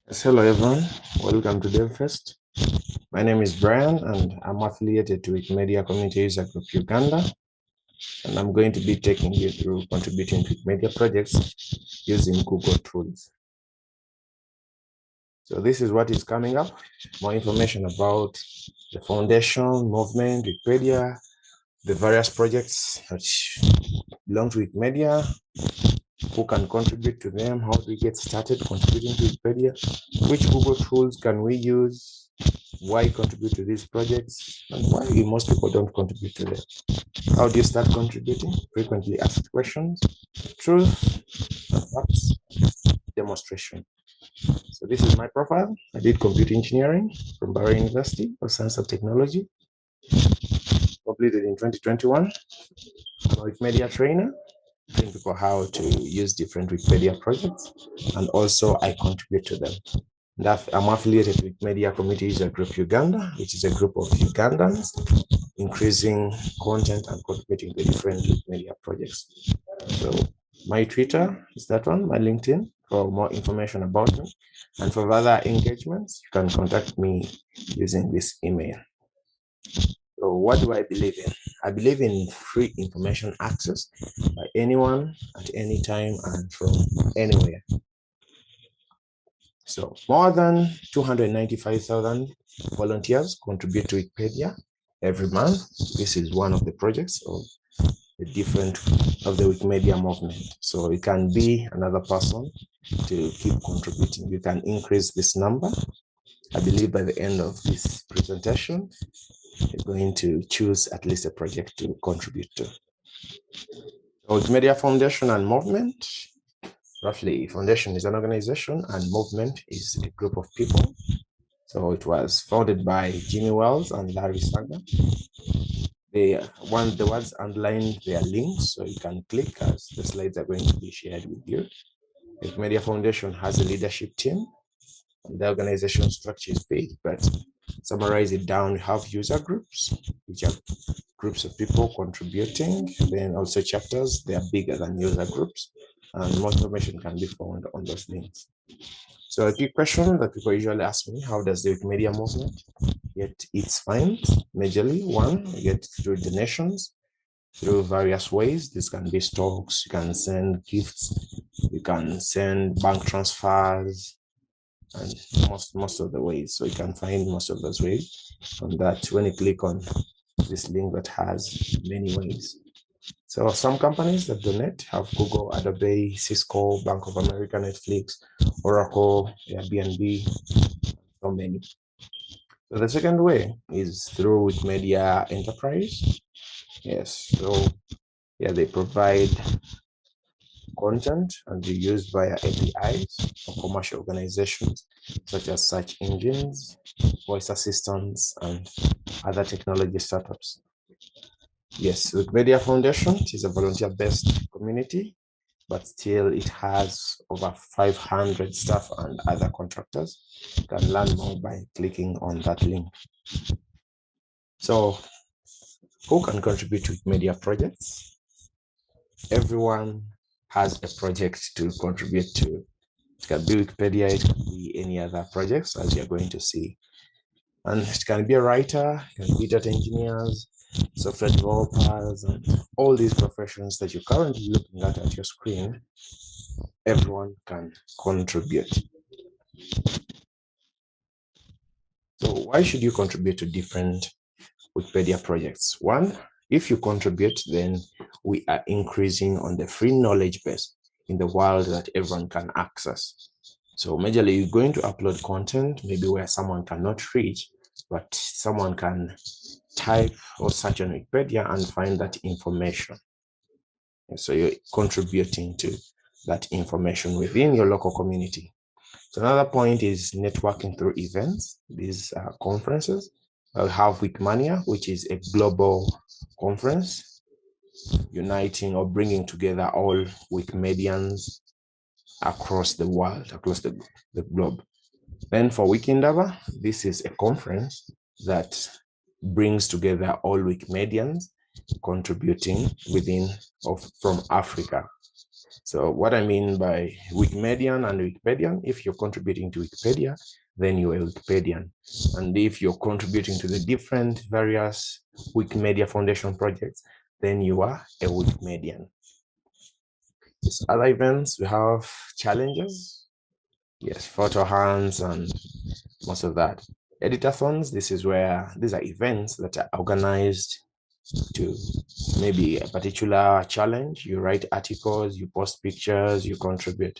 Yes, hello everyone. Welcome to DevFest. My name is Brian and I'm affiliated to Wikimedia Community User Group Uganda. And I'm going to be taking you through contributing to Wikimedia projects using Google Tools. So this is what is coming up. More information about the foundation, movement, Wikipedia, the various projects which belong to Wikimedia, who can contribute to them, how do we get started contributing to Wikipedia, which Google tools can we use, why contribute to these projects, and why most people don't contribute to them. How do you start contributing? Frequently asked questions, truth, and facts, demonstration. So this is my profile. I did computer engineering from Mbarara University of Science and Technology, completed in 2021. I'm a Wikimedia trainer, teaching people how to use different Wikipedia projects, and also I contribute to them. I'm affiliated with Wikimedia Community User Group Uganda, which is a group of Ugandans increasing content and contributing to different Wikimedia projects. So my Twitter is that one, my LinkedIn for more information about me. And for further engagements, you can contact me using this email. So what do I believe in? I believe in free information access by anyone at any time and from anywhere. So more than 295,000 volunteers contribute to Wikipedia every month. This is one of the projects of the Wikimedia movement. So it can be another person to keep contributing. You can increase this number. I believe by the end of this presentation, you're going to choose at least a project to contribute to. Wikimedia Foundation and Movement. Roughly, Foundation is an organization and Movement is a group of people. So it was founded by Jimmy Wells and Larry Sanger. The words underlined their links, so you can click as the slides are going to be shared with you. The Wikimedia Foundation has a leadership team. The organization structure is big, but summarize it down, we have user groups, which are groups of people contributing, then also chapters, they are bigger than user groups, and more information can be found on those links. So a key question that people usually ask me, how does the Wikimedia movement get its funds? Majorly, one, you get through donations, through various ways. This can be stocks, you can send gifts, you can send bank transfers, and most of the ways. So you can find most of those ways on that when you click on this link that has many ways. So some companies that donate have Google, Adobe, Cisco, Bank of America, Netflix, Oracle, Airbnb, so many. So the second way is through Wikimedia Enterprise. Yes, so yeah, they provide content and be used via APIs for commercial organizations such as search engines, voice assistants, and other technology startups. Yes, Wikimedia Foundation is a volunteer-based community, but still it has over 500 staff and other contractors. You can learn more by clicking on that link. So who can contribute to Wikimedia projects? Everyone has a project to contribute to. It can be Wikipedia, it can be any other projects, as you're going to see. And it can be a writer, it can be data engineers, software developers, and all these professions that you're currently looking at your screen. Everyone can contribute. So why should you contribute to different Wikipedia projects? One, if you contribute, then we are increasing on the free knowledge base in the world that everyone can access. So majorly, you're going to upload content, maybe where someone cannot reach, but someone can type or search on Wikipedia and find that information. And so you're contributing to that information within your local community. So another point is networking through events. These are conferences. I have Wikimania, which is a global conference uniting or bringing together all Wikimedians across the world, across the globe. Then for Wikindaba, this is a conference that brings together all Wikimedians contributing from Africa. So what I mean by Wikimedian and Wikipedian, if you're contributing to Wikipedia, then you're a Wikipedian. And if you're contributing to the different various Wikimedia Foundation projects, then you are a Wikimedian. These other events, we have challenges. Yes, photo hands and most of that. Editathons, this is where these are events that are organized to maybe a particular challenge. You write articles, you post pictures, you contribute.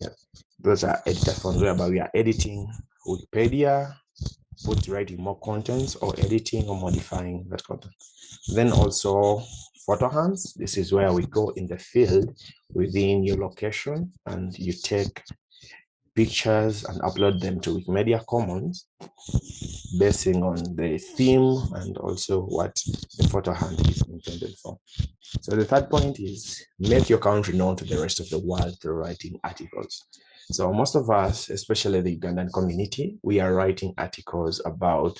Yeah. Those are editathons whereby we are editing Wikipedia, writing more content or editing or modifying that content. Then also photo hands. This is where we go in the field within your location and you take pictures and upload them to Wikimedia Commons basing on the theme and also what the photo hand is intended for. So the third point is make your country known to the rest of the world through writing articles. So most of us, especially the Ugandan community, we are writing articles about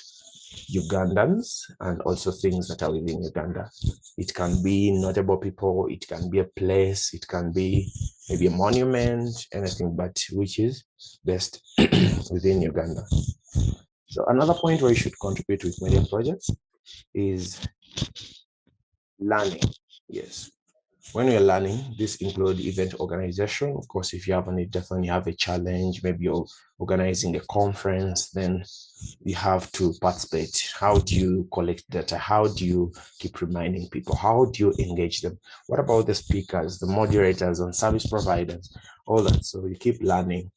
Ugandans and also things that are within Uganda. It can be notable people, it can be a place, it can be maybe a monument, anything, but which is best within Uganda. So another point where you should contribute to Wikimedia projects is learning. Yes. When you're learning, this includes event organization. Of course, if you have any, definitely have a challenge, maybe you're organizing a conference, then you have to participate. How do you collect data? How do you keep reminding people? How do you engage them? What about the speakers, the moderators, and service providers? All that. So you keep learning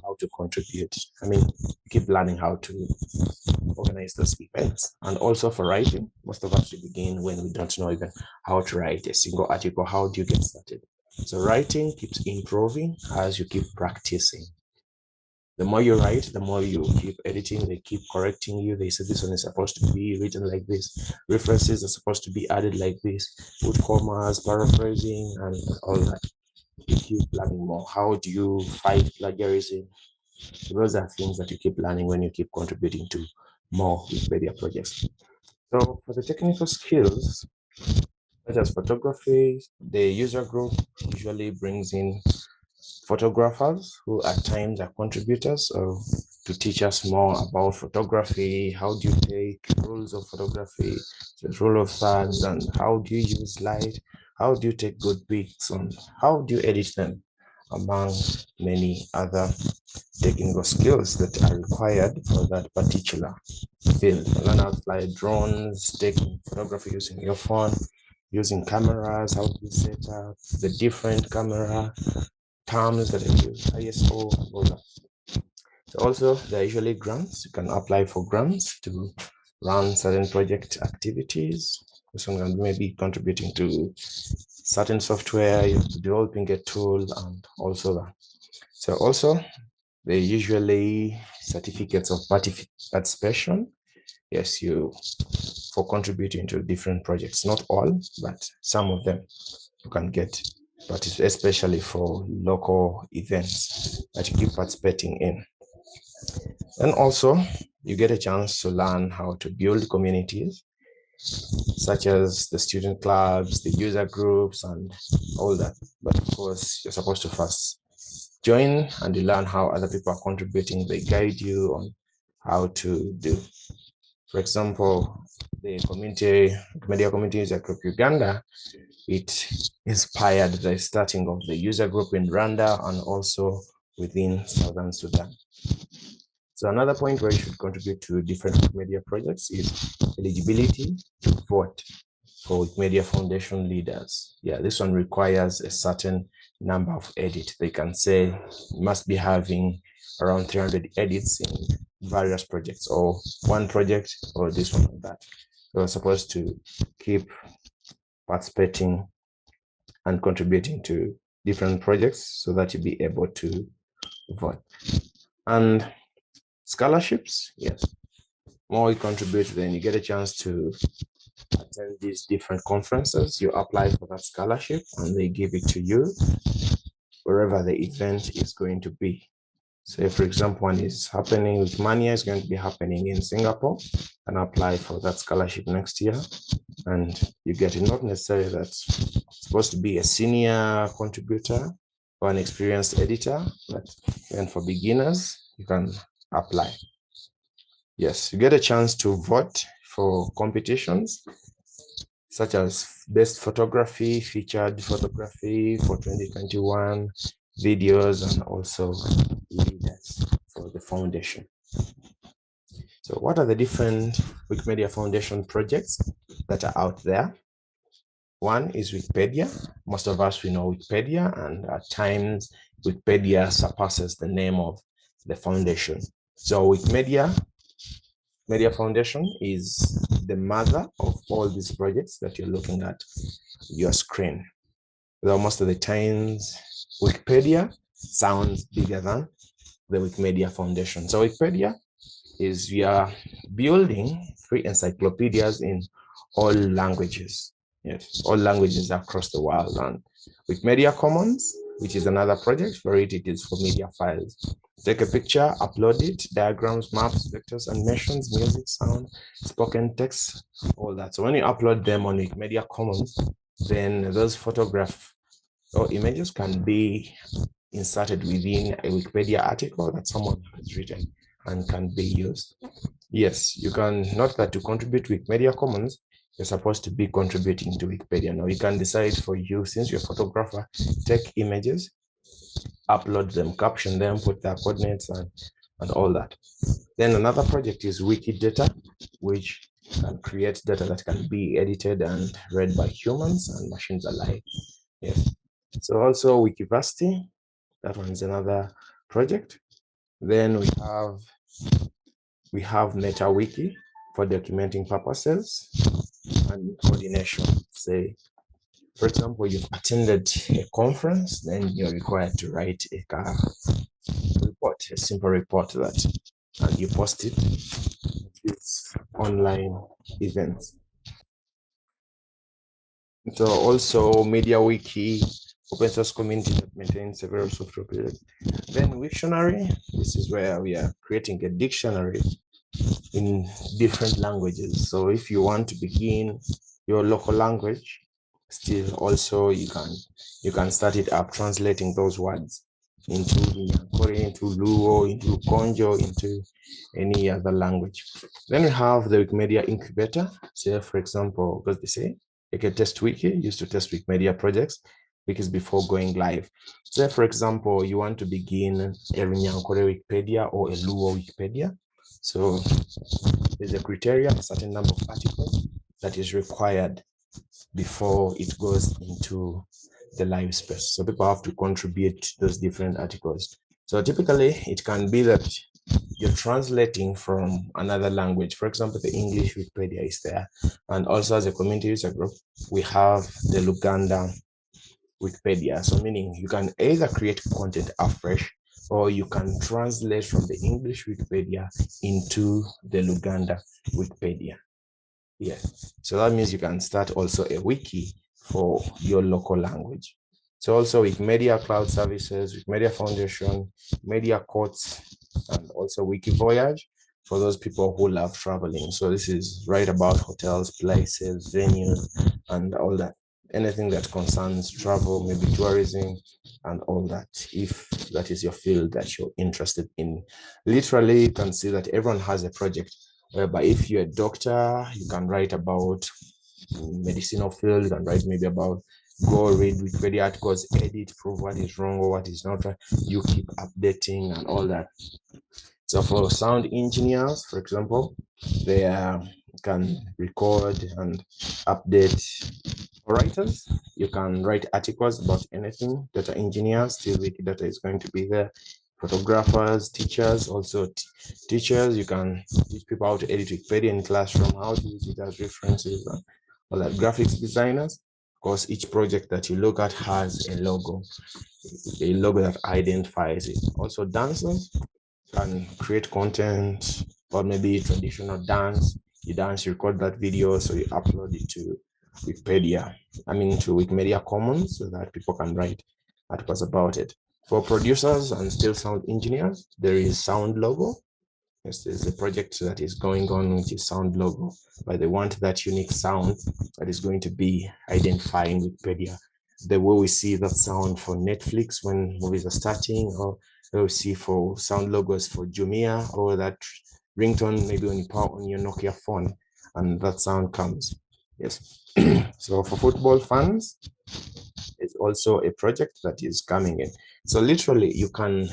how to contribute. I mean, you keep learning how to organize those events. And also for writing, most of us should begin when we don't know even how to write a single article. How do you get started? So writing keeps improving as you keep practicing. The more you write, the more you keep editing, they keep correcting you. They say this one is supposed to be written like this. References are supposed to be added like this. Put commas, paraphrasing, and all that. You keep learning more. How do you fight plagiarism? So those are things that you keep learning when you keep contributing to more Wikipedia projects. So for the technical skills, such as photography, the user group usually brings in photographers who at times are contributors or to teach us more about photography. How do you take rules of photography, the rule of thirds, and how do you use light? How do you take good pics and how do you edit them, among many other technical skills that are required for that particular field. Learn how to fly drones, taking photography using your phone, using cameras, how to set up the different camera terms that are used, ISO, all that. So also, there are usually grants. You can apply for grants to run certain project activities. This one can maybe contributing to certain software, you're developing a tool, and also that. So also, they're usually certificates of participation. Yes, for contributing to different projects. Not all, but some of them you can get, but especially for local events that you keep participating in. And also, you get a chance to learn how to build communities, such as the student clubs, the user groups, and all that. But of course, you're supposed to first join and you learn how other people are contributing. They guide you on how to do. For example, the community, media community user group Uganda, it inspired the starting of the user group in Rwanda and also within Southern Sudan. So another point where you should contribute to different Wikimedia projects is eligibility to vote for Wikimedia Foundation leaders. Yeah, this one requires a certain number of edits. They can say you must be having around 300 edits in various projects or one project or this one or that. So you're supposed to keep participating and contributing to different projects so that you'll be able to vote. And scholarships, yes. More you contribute, then you get a chance to attend these different conferences. You apply for that scholarship and they give it to you wherever the event is going to be. Say, for example, one is happening with Mania, is going to be happening in Singapore, and apply for that scholarship next year. And you get it, not necessarily that's supposed to be a senior contributor or an experienced editor, but then for beginners, you can apply. Yes, you get a chance to vote for competitions such as best photography, featured photography for 2021, videos, and also leaders for the foundation. So what are the different Wikimedia Foundation projects that are out there? One is Wikipedia. Most of us, we know Wikipedia, and at times Wikipedia surpasses the name of the foundation. So Wikimedia Foundation is the mother of all these projects that you're looking at your screen. Though most of the times Wikipedia sounds bigger than the Wikimedia Foundation. So Wikipedia is we are building free encyclopedias in all languages. Yes, all languages across the world. And Wikimedia Commons, which is another project for it, it is for media files. Take a picture, upload it, diagrams, maps, vectors, animations, music, sound, spoken text, all that. So when you upload them on Wikimedia Commons, then those photographs or images can be inserted within a Wikipedia article that someone has written and can be used. Yes, you can note that to contribute to Wikimedia Commons, you're supposed to be contributing to Wikipedia. Now you can decide for you, since you're a photographer, take images, upload them, caption them, put their coordinates and all that. Then another project is Wikidata, which can create data that can be edited and read by humans and machines alike. Yes. So also Wikiversity, that one's another project. Then we have MetaWiki for documenting purposes and coordination. Say, for example, you've attended a conference, then you're required to write a report, a simple report that, and you post it. It's online events. So also MediaWiki, open source community that maintains several software projects. Then Wiktionary, this is where we are creating a dictionary in different languages. So if you want to begin your local language, still also you can start it up translating those words into Nyankore, into Luo, into Konjo, into any other language. Then we have the Wikimedia incubator. So for example, because they say like a test wiki used to test Wikimedia projects because before going live. So for example, you want to begin a Nyankore Wikipedia or a Luo Wikipedia. So there's a criteria, a certain number of articles that is required before it goes into the live space. So people have to contribute those different articles. So typically it can be that you're translating from another language. For example, the English Wikipedia is there. And also as a community user group, we have the Luganda Wikipedia. So meaning you can either create content afresh or you can translate from the English Wikipedia into the Luganda Wikipedia. Yes, so that means you can start also a wiki for your local language. So also Wikimedia Cloud Services, Wikimedia Foundation, Media Courts, and also Wikivoyage for those people who love traveling. So this is right about hotels, places, venues, and all that. Anything that concerns travel, maybe tourism, and all that, if that is your field that you're interested in. Literally, you can see that everyone has a project whereby if you're a doctor, you can write about medicinal field, you can write maybe about, go read Wikipedia articles, edit, prove what is wrong or what is not right. You keep updating and all that. So for sound engineers, for example, they can record and update. For writers, you can write articles about anything. Data engineers, still Wikidata is going to be there. Photographers, teachers, also teachers, you can teach people how to edit Wikipedia in classroom, how to use it as references, and all that. Graphics designers, of course, each project that you look at has a logo that identifies it. Also dancers can create content, or maybe traditional dance. You dance, you record that video, so you upload it to Wikipedia, to Wikimedia Commons, so that people can write articles about it. For producers and still sound engineers, there is Sound Logo. Yes, there's a project that is going on, which is Sound Logo, but they want that unique sound that is going to be identifying Wikipedia. The way we see that sound for Netflix when movies are starting, or we see for sound logos for Jumia, or that ringtone maybe when you power on your Nokia phone and that sound comes. Yes. So for football fans, it's also a project that is coming in. So literally you can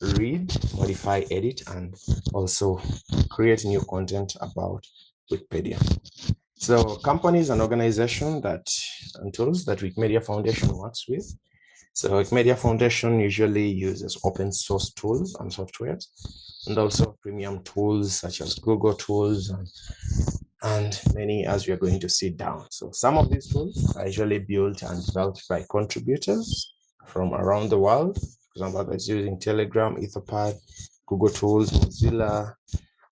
read, modify, edit, and also create new content about Wikipedia. So companies and organizations and tools that Wikimedia Foundation works with. So Wikimedia Foundation usually uses open source tools and softwares, and also premium tools such as Google tools and many as we are going to see down. So some of these tools are usually built and developed by contributors from around the world. For example, others using Telegram, Etherpad, Google Tools, Mozilla,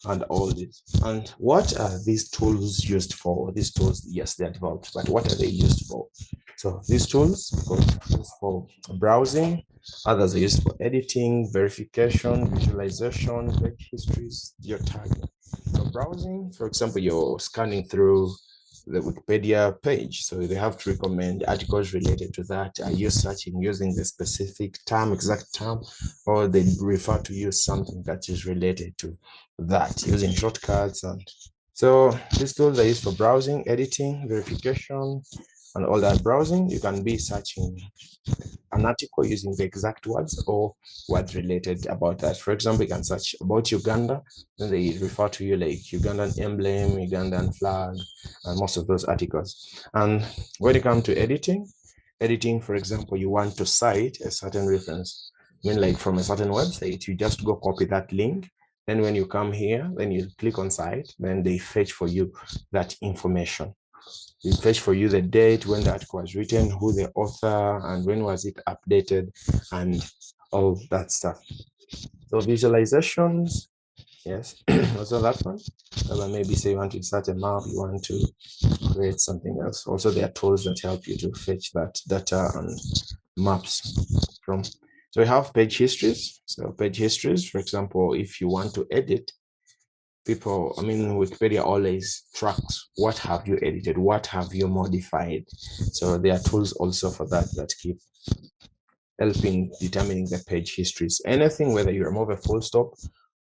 and all this. And what are these tools used for? These tools, yes, they're developed, but what are they used for? So these tools are used for browsing, others are used for editing, verification, visualization, page histories, geotagging. So browsing, for example, you're scanning through the Wikipedia page, so they have to recommend articles related to that. Are you searching using the specific term, exact term, or they refer to use something that is related to that using shortcuts? And so these tools are used for browsing, editing, verification, and all that. Browsing, you can be searching an article using the exact words or words related about that. For example, you can search about Uganda, then they refer to you like Ugandan emblem, Ugandan flag, and most of those articles. And when it comes to editing, for example, you want to cite a certain reference. I mean, like from a certain website, you just go copy that link. Then when you come here, then you click on cite, then they fetch for you that information. They fetch for you the date when the article was written, who the author, and when was it updated, and all that stuff. So visualizations, yes, also that one. Maybe say you want to insert a map, you want to create something else. Also, there are tools that help you to fetch that data and maps from. So we have page histories. So page histories, for example, if you want to edit, Wikipedia always tracks what have you edited, what have you modified. So there are tools also for that keep helping determining the page histories. Anything, whether you remove a full stop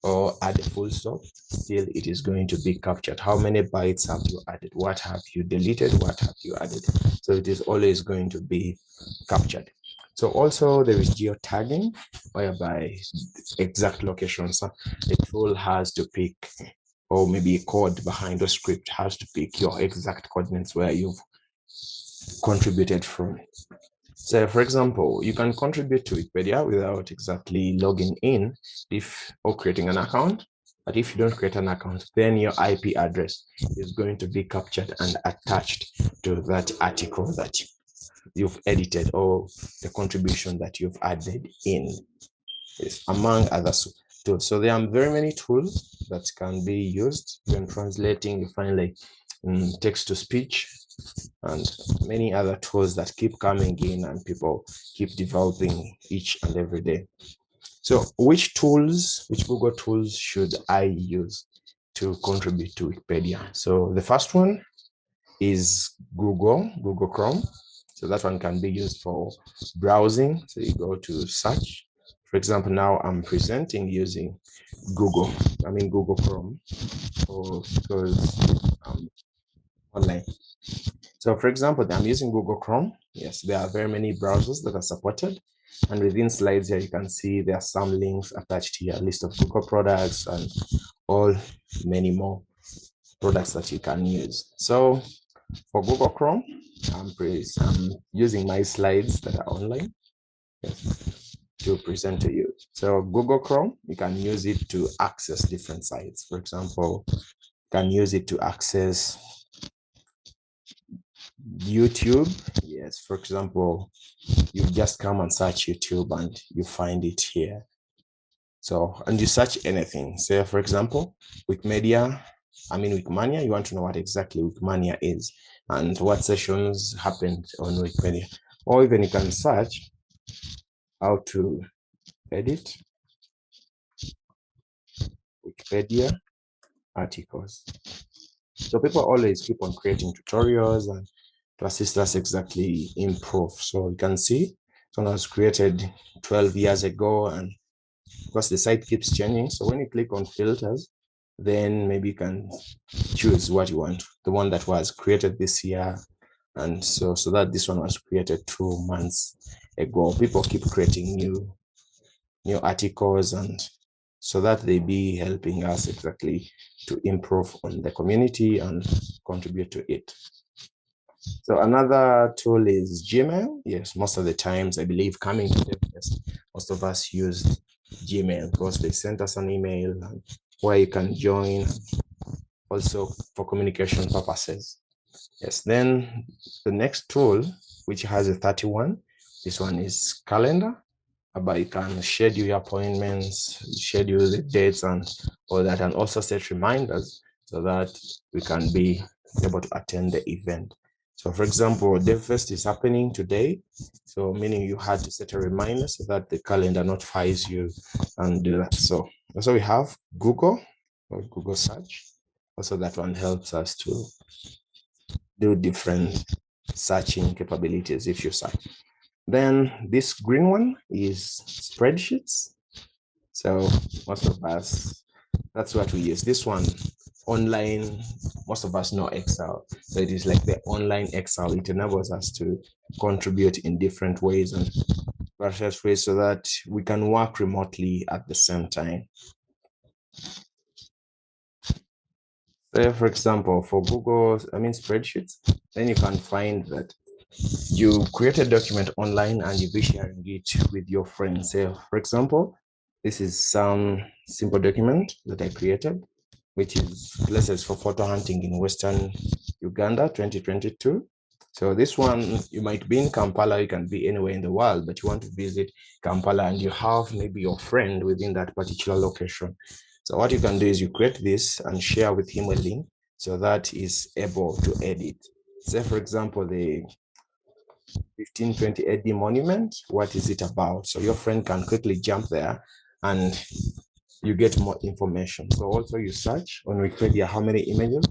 or add a full stop, still it is going to be captured. How many bytes have you added? What have you deleted? What have you added? So it is always going to be captured. So also there is geotagging, whereby exact locations. The tool has to pick, or maybe a code behind the script has to pick your exact coordinates where you've contributed from. So for example, you can contribute to Wikipedia without exactly logging in or creating an account. But if you don't create an account, then your IP address is going to be captured and attached to that article that you've edited or the contribution that you've added in, among others tools. So there are very many tools that can be used when translating. You find like text to speech and many other tools that keep coming in and people keep developing each and every day. So which Google tools should I use to contribute to Wikipedia? So the first one is Google Chrome. So that one can be used for browsing. So you go to search. For example, now I'm presenting using Google Chrome, because online. So for example, I'm using Google Chrome. Yes, there are very many browsers that are supported. And within slides here, you can see there are some links attached here, a list of Google products and all many more products that you can use. So for Google Chrome, I'm using my slides that are online, yes, to present to you. So Google Chrome, you can use it to access different sites. For example, you can use it to access YouTube. Yes, for example, you just come and search YouTube and you find it here. So, and you search anything. Say, for example, Wikimania, you want to know what exactly Wikimania is and what sessions happened on Wikipedia. Or even you can search how to edit Wikipedia articles. So people always keep on creating tutorials and to assist us exactly improve. So you can see one was created 12 years ago, and because the site keeps changing. So when you click on filters, then maybe you can choose what you want, the one that was created this year. And so that this one was created 2 months ago. People keep creating new articles, and so that they be helping us exactly to improve on the community and contribute to it. So another tool is Gmail. Yes, most of the times, I believe, coming to DevFest, most of us use Gmail because they sent us an email where you can join, also for communication purposes. Yes, then the next tool, which has a 31, this one is calendar, but you can schedule your appointments, schedule the dates and all that, and also set reminders so that we can be able to attend the event. So for example, DevFest is happening today, so meaning you had to set a reminder so that the calendar notifies you and do that. So also we have Google or Google search. Also that one helps us to do different searching capabilities if you search. Then this green one is spreadsheets. So most of us, that's what we use. This one, online, most of us know Excel. So it is like the online Excel. It enables us to contribute in different ways and various ways so that we can work remotely at the same time. So for example, for Google, spreadsheets, then you can find that you create a document online and you be sharing it with your friends. So for example, this is some simple document that I created, which is places for photo hunting in Western Uganda 2022. So this one, you might be in Kampala, you can be anywhere in the world, but you want to visit Kampala and you have maybe your friend within that particular location. So what you can do is you create this and share with him a link so that he's able to edit. Say, for example, the 1520 AD monument, what is it about? So your friend can quickly jump there and you get more information. So also you search on Wikipedia how many images,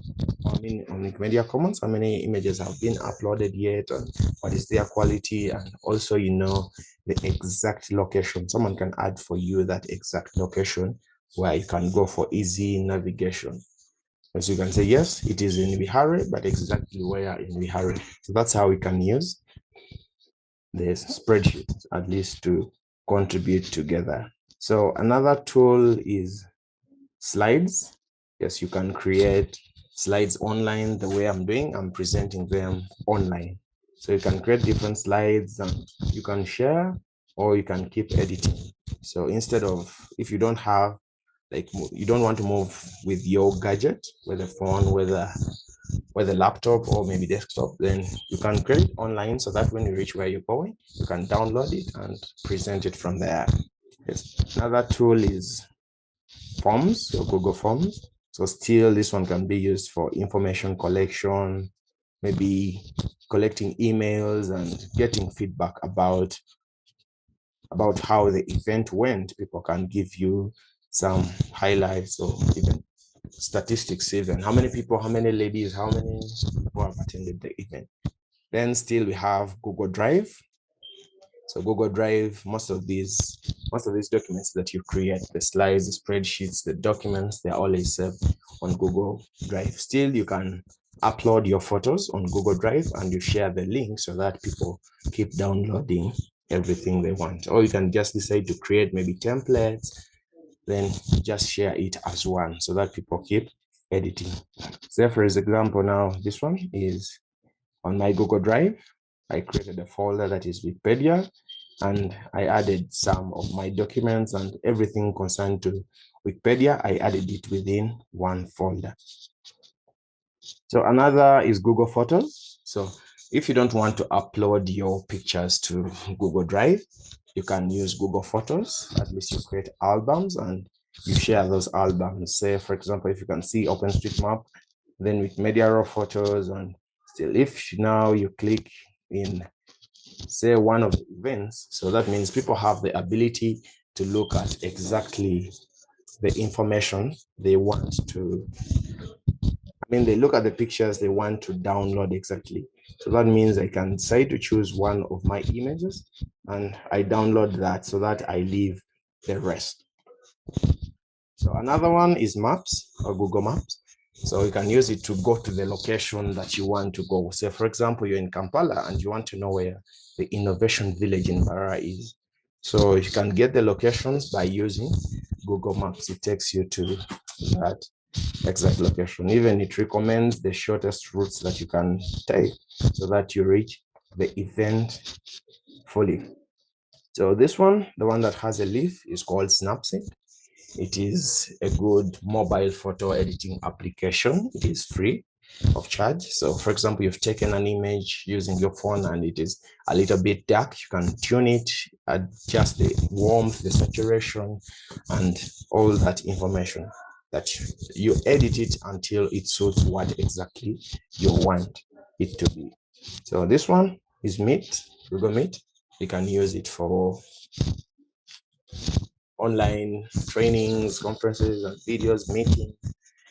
on Wikimedia Commons, how many images have been uploaded yet, and what is their quality, and also you know the exact location. Someone can add for you that exact location where you can go for easy navigation. As you can say, yes, it is in Bihari, but exactly where in Bihari. So that's how we can use the spreadsheet at least to contribute together. So another tool is slides. Yes, you can create slides online the way I'm doing. I'm presenting them online. So you can create different slides and you can share or you can keep editing. So instead of, if you don't have, like, you don't want to move with your gadget, whether phone, whether laptop or maybe desktop, then you can create it online so that when you reach where you're going, you can download it and present it from there. Yes. Another tool is Forms, so Google Forms. So still this one can be used for information collection, maybe collecting emails and getting feedback about how the event went. People can give you some highlights or even statistics, even how many people, how many ladies, how many people have attended the event. Then still we have Google Drive. So Google Drive, most of these documents that you create, the slides, the spreadsheets, the documents, they're always saved on Google Drive. Still, you can upload your photos on Google Drive and you share the link so that people keep downloading everything they want. Or you can just decide to create maybe templates, then just share it as one so that people keep editing. So for example, now this one is on my Google Drive. I created a folder that is Wikipedia, and I added some of my documents and everything concerned to Wikipedia. I added it within one folder. So another is Google Photos. So if you don't want to upload your pictures to Google Drive, you can use Google Photos. At least you create albums and you share those albums. Say, for example, if you can see OpenStreetMap, then with Mbarara photos, and still if now you click in, say, one of the events, so that means people have the ability to look at exactly the information they want to, they look at the pictures they want to download exactly. So that means I can say to choose one of my images and I download that so that I leave the rest. So another one is Maps or Google Maps. So you can use it to go to the location that you want to go. Say, for example, you're in Kampala and you want to know where the Innovation Village in Mbarara is. So you can get the locations by using Google Maps. It takes you to that exact location. Even it recommends the shortest routes that you can take so that you reach the event fully. So this one, the one that has a leaf, is called Snapseed. It is a good mobile photo editing application. It is free of charge. So for example, you've taken an image using your phone and it is a little bit dark. You can tune it, adjust the warmth, the saturation, and all that information that you edit it until it suits what exactly you want it to be. So this one is Meet, Google Meet. You can use it for online trainings, conferences, and videos, meetings,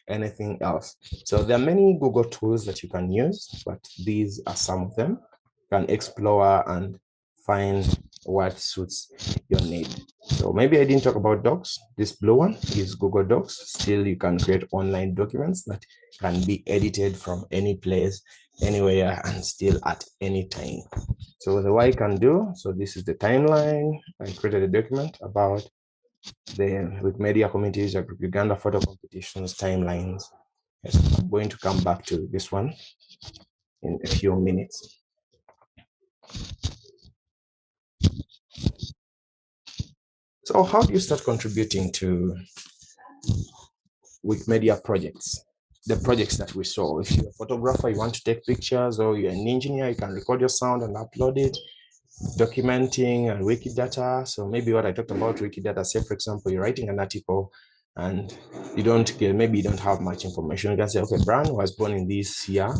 anything else. So there are many Google tools that you can use, but these are some of them. You can explore and find what suits your need. So maybe I didn't talk about Docs. This blue one is Google Docs. Still, you can create online documents that can be edited from any place, anywhere, and still at any time. So the way I can do, so this is the timeline. I created a document about the Wikimedia communities, Uganda photo competitions, timelines. Yes, I'm going to come back to this one in a few minutes. So how do you start contributing to Wikimedia projects? The projects that we saw. If you're a photographer, you want to take pictures, or you're an engineer, you can record your sound and upload it. Documenting and Wikidata. So maybe what I talked about Wikidata, say for example, you're writing an article and maybe you don't have much information. You can say, okay, Brian was born in this year,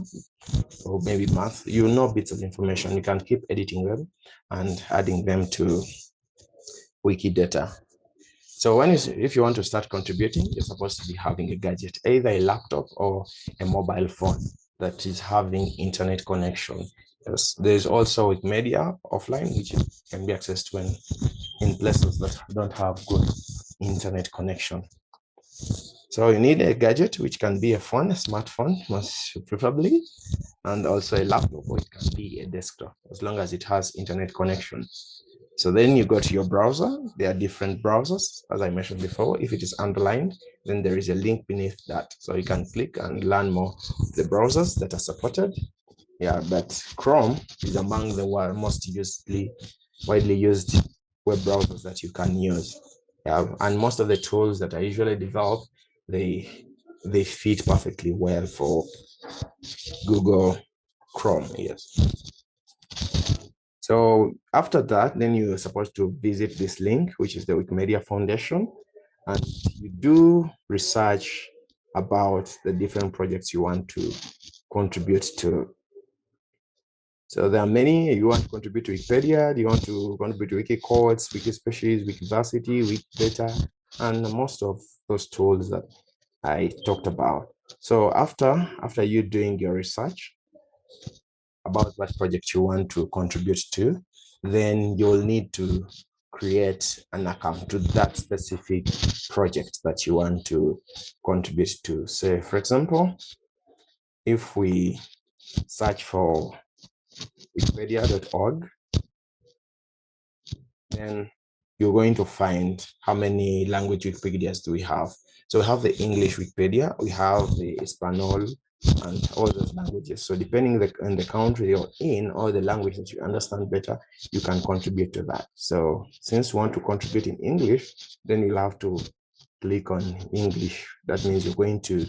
or maybe month. You know bits of information. You can keep editing them and adding them to Wikidata. So if you want to start contributing, you're supposed to be having a gadget, either a laptop or a mobile phone that is having internet connection. Yes, there's also Wikimedia offline, which can be accessed in places that don't have good internet connection. So you need a gadget, which can be a phone, a smartphone, most preferably, and also a laptop, or it can be a desktop, as long as it has internet connection. So then you go to your browser. There are different browsers, as I mentioned before. If it is underlined, then there is a link beneath that. So you can click and learn more of the browsers that are supported. Yeah, but Chrome is among the most widely used web browsers that you can use. Yeah, and most of the tools that I usually develop, they fit perfectly well for Google Chrome. Yes. So after that, then you're supposed to visit this link, which is the Wikimedia Foundation, and you do research about the different projects you want to contribute to. So there are many. You want to contribute to Wikipedia, you want to contribute to Wikicodes, Wikispecies, Wikiversity, Wikidata, and most of those tools that I talked about. So after you doing your research about what project you want to contribute to, then you'll need to create an account to that specific project that you want to contribute to. Say, for example, if we search for wikipedia.org, then you're going to find how many language Wikipedias do we have. So we have the English Wikipedia, we have the Espanol, and all those languages. So depending on the country you're in, or the language that you understand better, you can contribute to that. So since you want to contribute in English, then you'll have to click on English. That means you're going to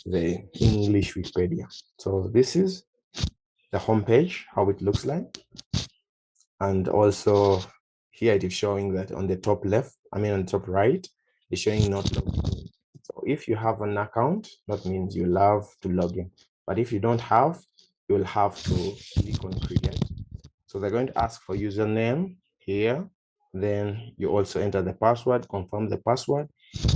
the English Wikipedia. So this is the homepage, how it looks like. And also here it is showing that on the top left, on the top right, it's showing not logged in. So if you have an account, that means you'll have to log in. But if you don't have, you'll have to click on create. So they're going to ask for username here. Then you also enter the password, confirm the password,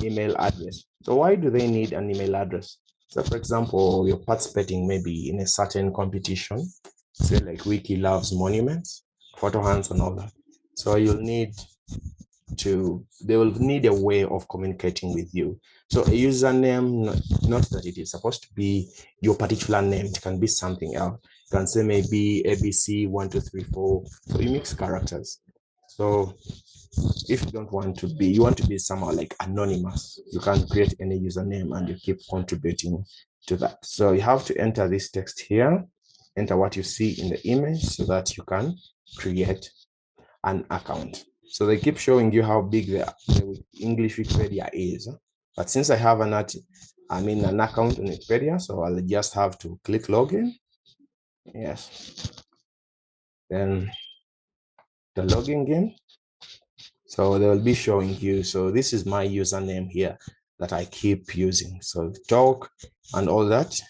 email address. So why do they need an email address? So for example, you're participating maybe in a certain competition, say like Wiki Loves Monuments, photo hunts and all that. So you'll need they will need a way of communicating with you. So a username, not that it is supposed to be your particular name, it can be something else. You can say maybe ABC1234, so you mix characters. So if you don't want to be, you want to be somehow like anonymous, you can create any username and you keep contributing to that. So you have to enter this text here, enter what you see in the image so that you can create an account. So they keep showing you how big the English Wikipedia is. But since I have an account on Wikipedia, so I'll just have to click login. Yes. Then the login game. So they will be showing you. So this is my username here that I keep using. So the talk and all that,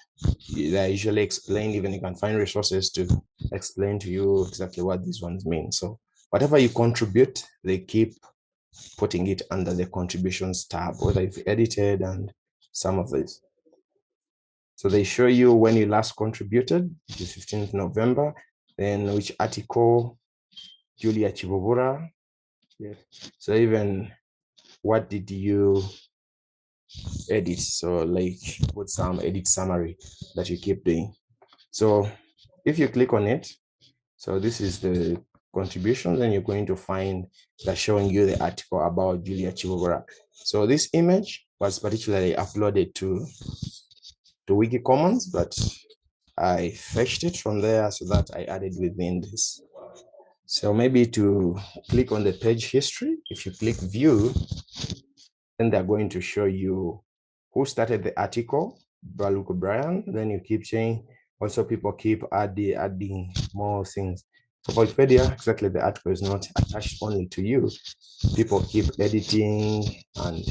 they usually explain, even you can find resources to explain to you exactly what these ones mean. So whatever you contribute, they keep putting it under the contributions tab, whether you've edited and some of this. So they show you when you last contributed, which is 15th November, then which article, Julia Chivubura. Yeah. So even what did you edit? So like put some edit summary that you keep doing. So if you click on it, so this is the contributions, and you're going to find that showing you the article about Julia Chivubura. So this image was particularly uploaded to Wiki Commons, but I fetched it from there so that I added within this. So maybe to click on the page history, if you click view, then they're going to show you who started the article, Baluku Brian. Then you keep saying, also people keep adding more things. So for Wikipedia, exactly, the article is not attached only to you. People keep editing, and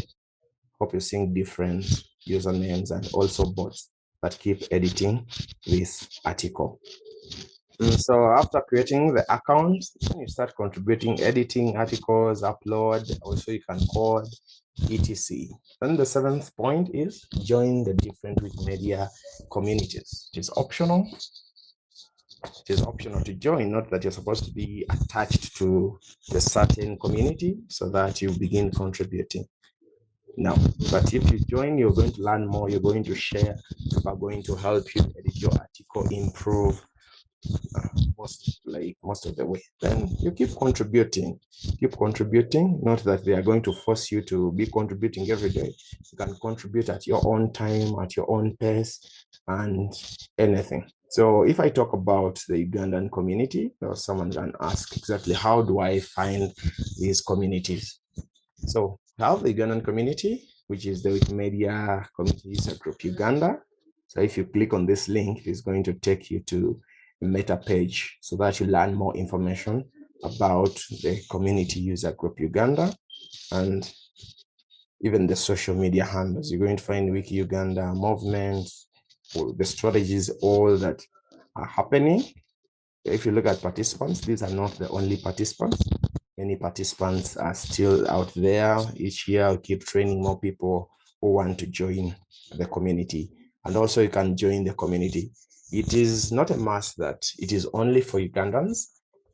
hope you're seeing different usernames and also bots that keep editing this article. So after creating the account, then you start contributing, editing articles, upload, also you can code, etc. Then the seventh point is join the different Wikimedia communities. It is optional. It is optional to join, not that you're supposed to be attached to the certain community so that you begin contributing. No, but if you join, you're going to learn more, you're going to share, people are going to help you edit your article, improve most of the way. Then you keep contributing, not that they are going to force you to be contributing every day. You can contribute at your own time, at your own pace, and anything. So if I talk about the Ugandan community, or someone can ask exactly how do I find these communities? So we have the Ugandan community, which is the Wikimedia Community User Group Uganda. So if you click on this link, it's going to take you to a meta page so that you learn more information about the Community User Group Uganda and even the social media handles. You're going to find Wiki Uganda movements, the strategies, all that are happening. If you look at participants, these are not the only participants. Many participants are still out there. Each year, we keep training more people who want to join the community. And also you can join the community. It is not a must that it is only for Ugandans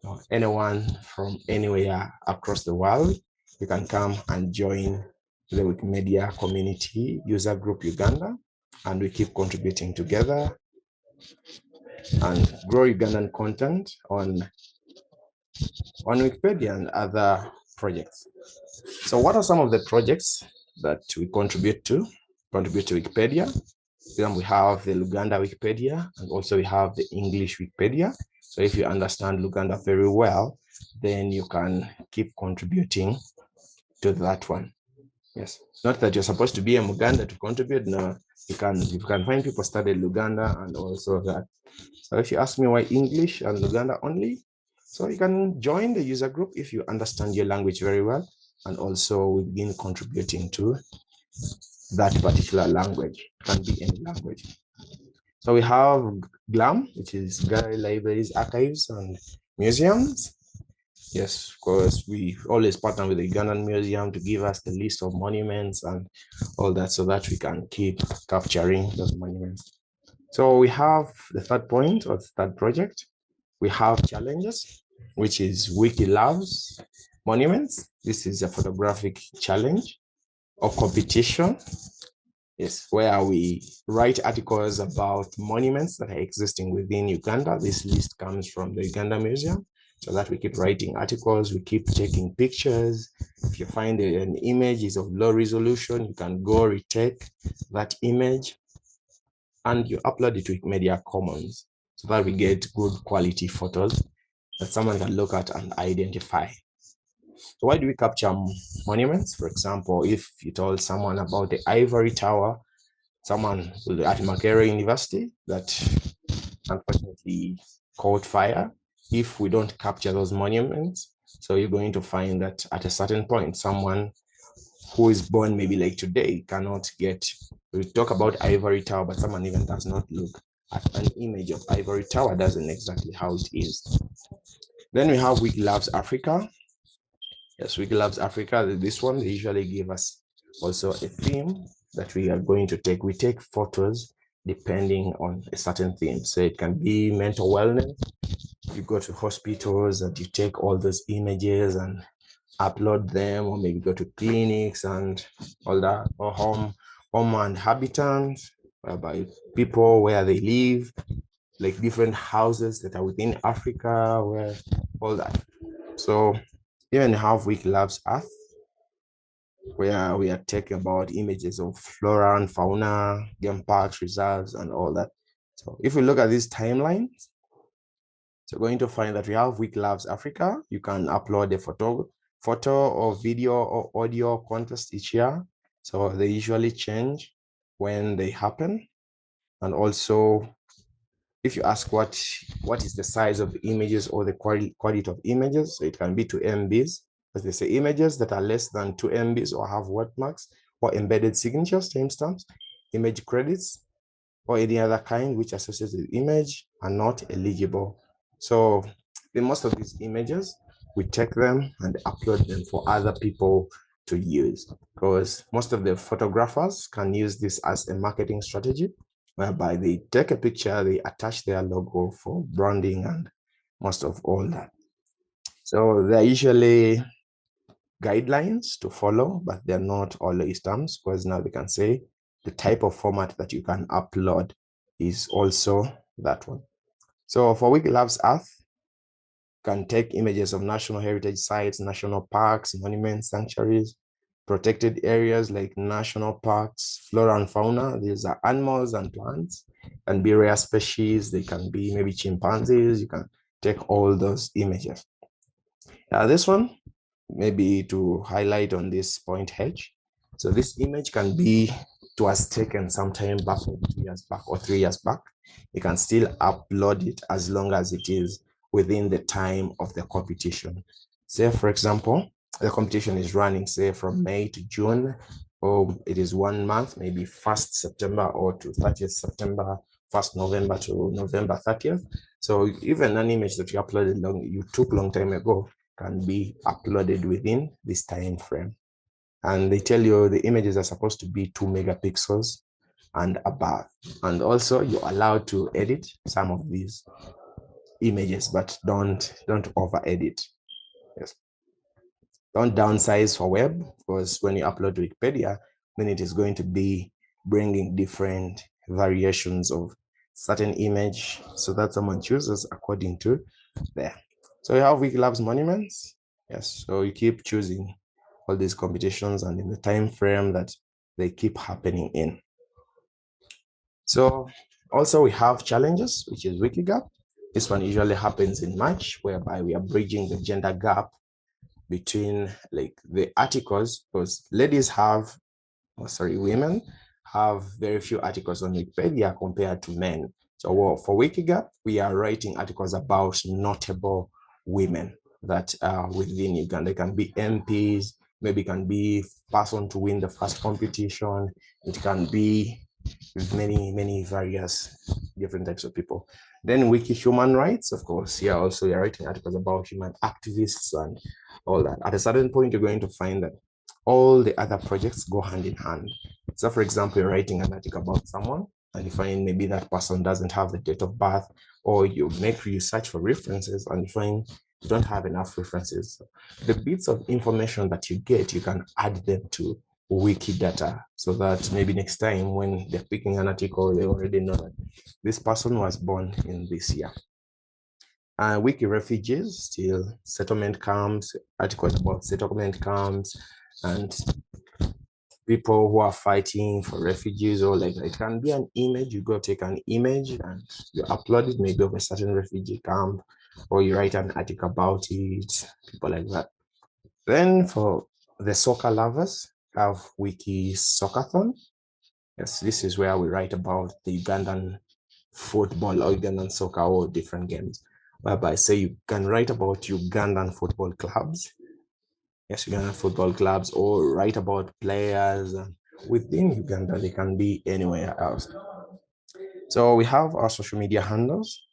or anyone from anywhere across the world. You can come and join the Wikimedia Community User Group Uganda, and we keep contributing together and grow Ugandan content on Wikipedia and other projects. So what are some of the projects that we contribute to Wikipedia? Then we have the Luganda Wikipedia, and also we have the English Wikipedia. So if you understand Luganda very well, then you can keep contributing to that one. Yes, not that you're supposed to be a Muganda to contribute. No, you can find people studied Luganda and also that. So if you ask me why English and Luganda only, so you can join the user group if you understand your language very well, and also we begin contributing to that particular language. It can be any language. So we have GLAM, which is Gallery, Libraries, Archives, and Museums. Yes, because we always partner with the Ugandan Museum to give us the list of monuments and all that so that we can keep capturing those monuments. So we have the third point or the third project. We have challenges, which is Wiki Loves Monuments. This is a photographic challenge or competition. Yes, where we write articles about monuments that are existing within Uganda. This list comes from the Uganda Museum, so that we keep writing articles, we keep taking pictures. If you find an image is of low resolution, you can go retake that image and you upload it to Wikimedia Commons so that we get good quality photos that someone can look at and identify. So why do we capture monuments? For example, if you told someone about the Ivory Tower, someone at Makerere University that unfortunately caught fire, if we don't capture those monuments, so you're going to find that at a certain point, someone who is born maybe like today cannot get, we talk about Ivory Tower, but someone even does not look at an image of Ivory Tower, doesn't exactly how it is. Then we have Wiki Loves Africa. Yes, Wiki Loves Africa. This one, they usually give us also a theme that we are going to take. We take photos depending on a certain theme. So it can be mental wellness. You go to hospitals and you take all those images and upload them, or maybe go to clinics and all that, or home and habitat, whereby people where they live, like different houses that are within Africa, where all that. So even have Wiki Loves Earth, where we are taking about images of flora and fauna, game parks, reserves, and all that. So if we look at these timelines, so we're going to find that we have Wiki Loves Africa. You can upload a photo or video or audio contest each year. So they usually change when they happen. And also, if you ask what is the size of the images or the quality of images, so it can be 2 MBs. As they say, images that are less than 2 MBs or have watermarks or embedded signatures, timestamps, image credits, or any other kind which associates with image are not eligible. So the most of these images, we take them and upload them for other people to use, because most of the photographers can use this as a marketing strategy, whereby they take a picture, they attach their logo for branding and most of all that. So they're usually guidelines to follow, but they're not always terms, because now they can say the type of format that you can upload is also that one. So for Wiki Loves Earth, can take images of national heritage sites, national parks, monuments, sanctuaries, protected areas like national parks, flora and fauna. These are animals and plants, and be rare species. They can be maybe chimpanzees. You can take all those images. This one, maybe to highlight on this point H. So this image can be, it was taken sometime back, 2 years back or 3 years back. You can still upload it as long as it is within the time of the competition. Say, for example, the competition is running, say, from May to June, or it is 1 month, maybe 1st September or to 30th September, 1st November to November 30th. So even an image that you uploaded you took long time ago can be uploaded within this time frame. And they tell you the images are supposed to be 2 megapixels and above. And also you're allowed to edit some of these images, but don't over edit. Yes. Don't downsize for web, because when you upload to Wikipedia, then it is going to be bringing different variations of certain image, so that someone chooses according to there. So you have Wiki Loves Monuments. Yes, so you keep choosing all these competitions and in the time frame that they keep happening in. So also we have challenges, which is WikiGap. This one usually happens in March, whereby we are bridging the gender gap between like the articles, because women have very few articles on Wikipedia compared to men. So for WikiGap, we are writing articles about notable women that are within Uganda. They can be MPs, maybe can be person to win the first competition. It can be with many various different types of people. Then wiki human rights, of course. Here also you're writing articles about human activists and all that. At a certain point, you're going to find that all the other projects go hand in hand. So for example, you're writing an article about someone and you find maybe that person doesn't have the date of birth, or you make research for references and you find you don't have enough references. The bits of information that you get, you can add them to Wikidata, so that maybe next time when they're picking an article, they already know that this person was born in this year. Wiki refugees, still settlement camps, articles about settlement camps and people who are fighting for refugees, or like it can be an image. You go take an image and you upload it, maybe of a certain refugee camp, or you write an article about it, people like that. Then for the soccer lovers, have Wiki Soccerthon. Yes, this is where we write about the Ugandan football or Ugandan soccer or different games, whereby say you can write about Ugandan football clubs. Yes, Ugandan football clubs, or write about players within Uganda. They can be anywhere else. So we have our social media handles,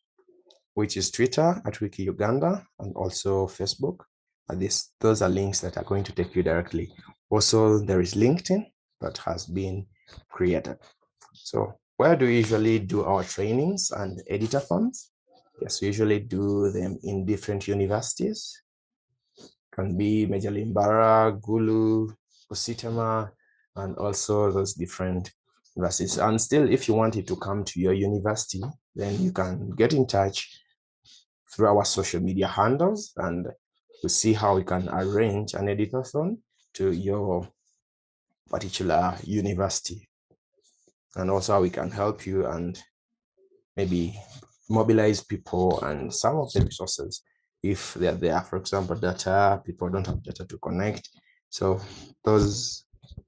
which is Twitter at Wiki Uganda and also Facebook. And those are links that are going to take you directly. Also, there is LinkedIn that has been created. So where do we usually do our trainings and editathons? Yes, we usually do them in different universities. Can be majorly Mbarara, Gulu, Ositema, and also those different universities. And still, if you wanted to come to your university, then you can get in touch through our social media handles, and we'll see how we can arrange an editathon to your particular university, and also how we can help you and maybe mobilize people and some of the resources if they're there. For example, data, people don't have data to connect. So those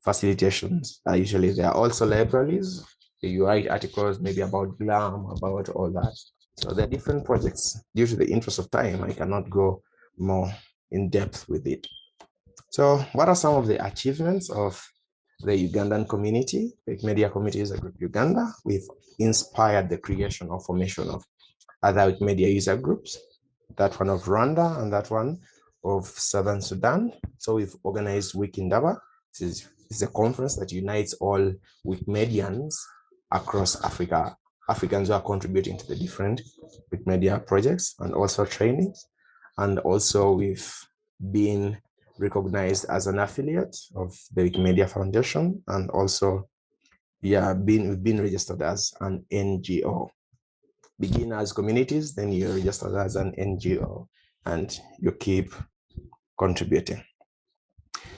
facilitations are usually there. Also libraries, you write articles maybe about GLAM, about all that. So there are different projects. Due to the interest of time, I cannot go more in depth with it. So what are some of the achievements of the Ugandan community? Wikimedia community is a group Uganda. We've inspired the creation or formation of other Wikimedia user groups, that one of Rwanda and that one of Southern Sudan. So we've organized Wikindaba. This is a conference that unites all Wikimedians across Africa. Africans who are contributing to the different Wikimedia projects and also trainings. And also we've been recognized as an affiliate of the Wikimedia Foundation, and also we've been registered as an NGO. Begin as communities, then you're registered as an NGO, and you keep contributing.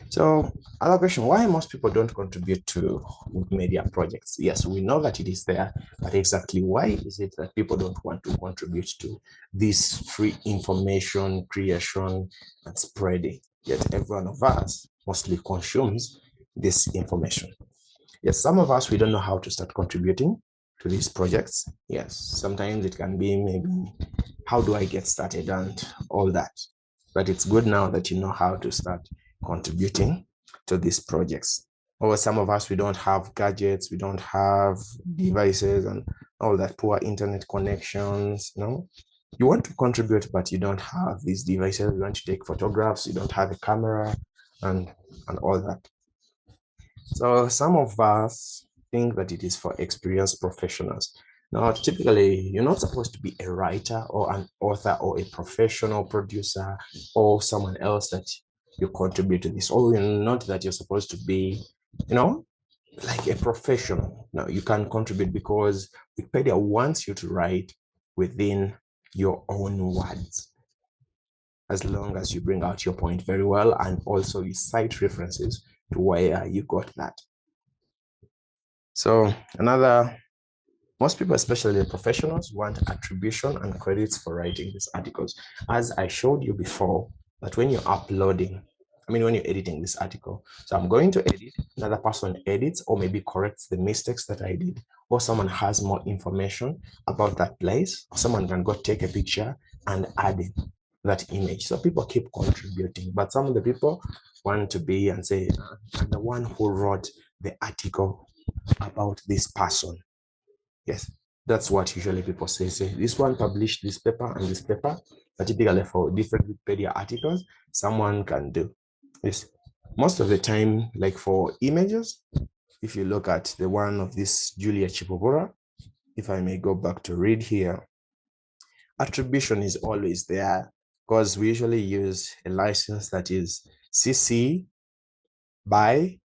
So other question, why most people don't contribute to Wikimedia projects? Yes, we know that it is there, but exactly why is it that people don't want to contribute to this free information creation and spreading? Yet every one of us mostly consumes this information. Yes, some of us, we don't know how to start contributing to these projects. Yes, sometimes it can be maybe, how do I get started and all that? But it's good now that you know how to start contributing to these projects. Or some of us, we don't have gadgets, we don't have devices and all that, poor internet connections, You want to contribute, but you don't have these devices. You want to take photographs, you don't have a camera and all that. So some of us think that it is for experienced professionals. Now, typically, you're not supposed to be a writer or an author or a professional producer or someone else that you contribute to this. Or not that you're supposed to be, like a professional. No, you can contribute because Wikipedia wants you to write within your own words, as long as you bring out your point very well and also you cite references to where you got that. So most people, especially the professionals, want attribution and credits for writing these articles. As I showed you before, that when you're when you're editing this article, so I'm going to edit, another person edits or maybe corrects the mistakes that I did, or someone has more information about that place, or someone can go take a picture and add in that image. So people keep contributing, but some of the people want to be and say, I'm the one who wrote the article about this person. Yes, that's what usually people say. Say this one published this paper and this paper, but typically for different Wikipedia articles, someone can do. Yes, most of the time, like for images, if you look at the one of this Julia Chipobora, if I may go back to read here, attribution is always there because we usually use a license that is CC by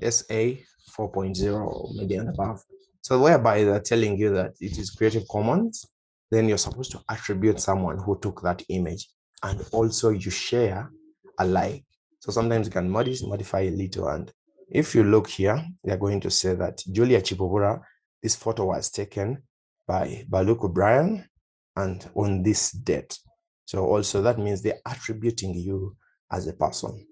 SA 4.0, maybe and above. So whereby they're telling you that it is Creative Commons, then you're supposed to attribute someone who took that image, and also you share alike. So sometimes you can modify a little, and if you look here, they're going to say that Julia Chipobura, this photo was taken by Baluku Brian and on this date. So also that means they're attributing you as a person.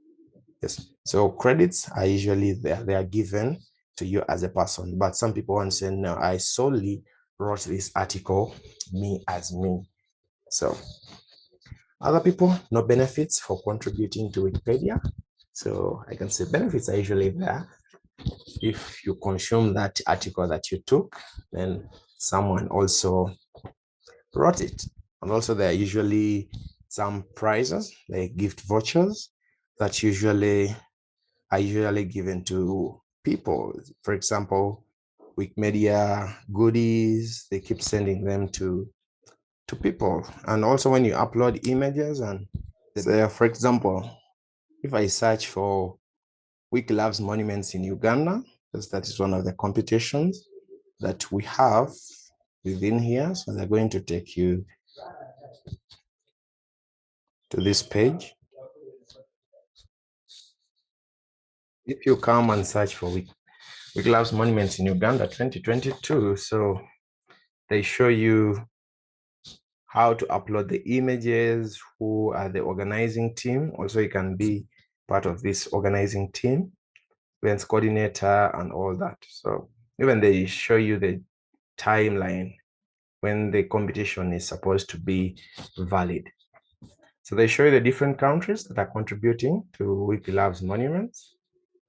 Yes. So credits are usually there. They are given to you as a person. But some people want to say, no, I solely wrote this article, me as me. So other people, no benefits for contributing to Wikipedia. So I can say benefits are usually there. If you consume that article that you took, then someone also wrote it. And also there are usually some prizes, like gift vouchers, that are usually given to people. For example, Wikimedia goodies, they keep sending them to people. And also when you upload images and for example, if I search for Wiki Loves Monuments in Uganda, because that is one of the competitions that we have within here. So they're going to take you to this page. If you come and search for Wiki Loves Monuments in Uganda 2022, so they show you how to upload the images, who are the organizing team. Also, you can be part of this organizing team, events coordinator and all that. So even they show you the timeline when the competition is supposed to be valid. So they show you the different countries that are contributing to Wiki Loves Monuments,